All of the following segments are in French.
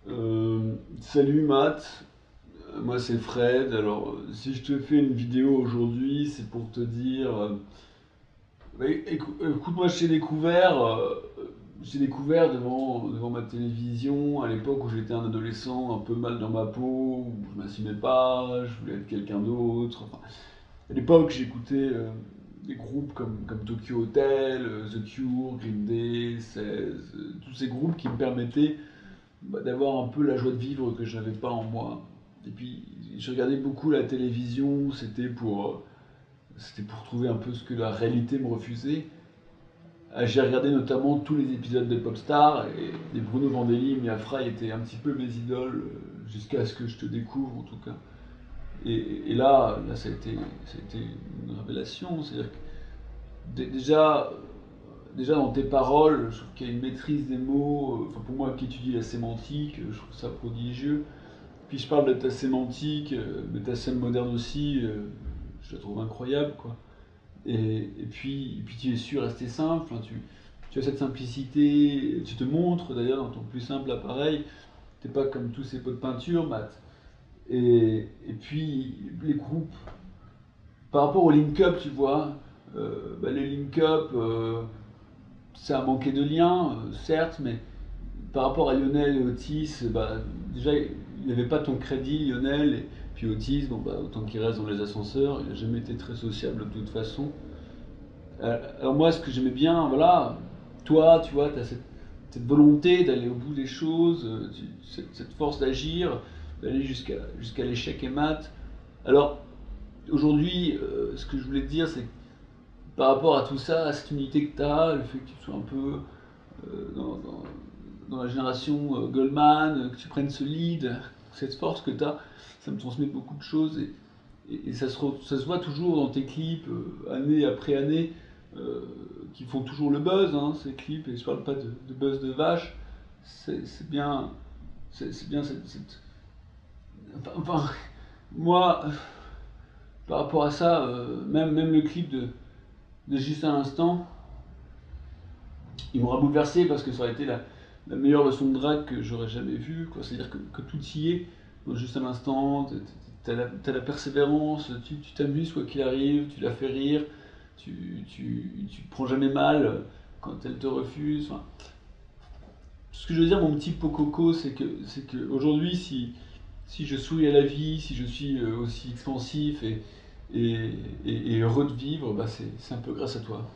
Salut Matt. Moi c'est Fred. Alors si je te fais une vidéo aujourd'hui, c'est pour te dire, écoute-moi, j'ai découvert devant ma télévision à l'époque où j'étais un adolescent un peu mal dans ma peau, où je m'assumais pas, je voulais être quelqu'un d'autre. Enfin, à l'époque j'écoutais des groupes comme Tokyo Hotel, The Cure, Green Day, 16, tous ces groupes qui me permettaient d'avoir un peu la joie de vivre que je n'avais pas en moi. Et puis, je regardais beaucoup la télévision, c'était pour trouver un peu ce que la réalité me refusait. J'ai regardé notamment tous les épisodes de Popstar, et Bruno Vandelli, Mia Fry étaient un petit peu mes idoles, jusqu'à ce que je te découvre en tout cas. Et là ça a été une révélation. C'est-à-dire que déjà dans tes paroles, je trouve qu'il y a une maîtrise des mots. Enfin, pour moi qui étudie la sémantique, je trouve ça prodigieux. Puis je parle de ta sémantique, mais ta scène moderne aussi, je la trouve incroyable, quoi. Et puis tu es su rester simple, enfin, tu as cette simplicité, tu te montres d'ailleurs dans ton plus simple appareil, t'es pas comme tous ces pots de peinture, Matt. Et puis les groupes, par rapport au link-up, tu vois, les link-up, ça a manqué de lien, certes, mais par rapport à Lionel et Otis, déjà, il n'y avait pas ton crédit, Lionel, et puis Otis, autant qu'il reste dans les ascenseurs, il n'a jamais été très sociable de toute façon. Alors moi, ce que j'aimais bien, voilà, toi, tu vois, tu as cette volonté d'aller au bout des choses, cette force d'agir, d'aller jusqu'à l'échec et mat. Alors, aujourd'hui, ce que je voulais te dire, c'est que par rapport à tout ça, à cette unité que tu as, le fait que tu sois un peu dans la génération Goldman, que tu prennes ce lead, cette force que tu as, ça me transmet beaucoup de choses et ça se voit toujours dans tes clips, année après année, euh, qui font toujours le buzz, hein, ces clips, et je parle pas de buzz de vache, c'est bien, c'est bien enfin, moi, par rapport à ça, même le clip de Juste un instant, il m'aura bouleversé parce que ça aurait été la meilleure leçon de drague que j'aurais jamais vue, quoi. C'est-à-dire que tout y est, juste à l'instant, t'as la persévérance, tu t'amuses quoi qu'il arrive, tu la fais rire, tu te prends jamais mal quand elle te refuse. Enfin, ce que je veux dire, mon petit Pococo, c'est que aujourd'hui, si je souris à la vie, si je suis aussi expansif et heureux de vivre, c'est un peu grâce à toi.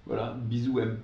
Voilà, bisous M.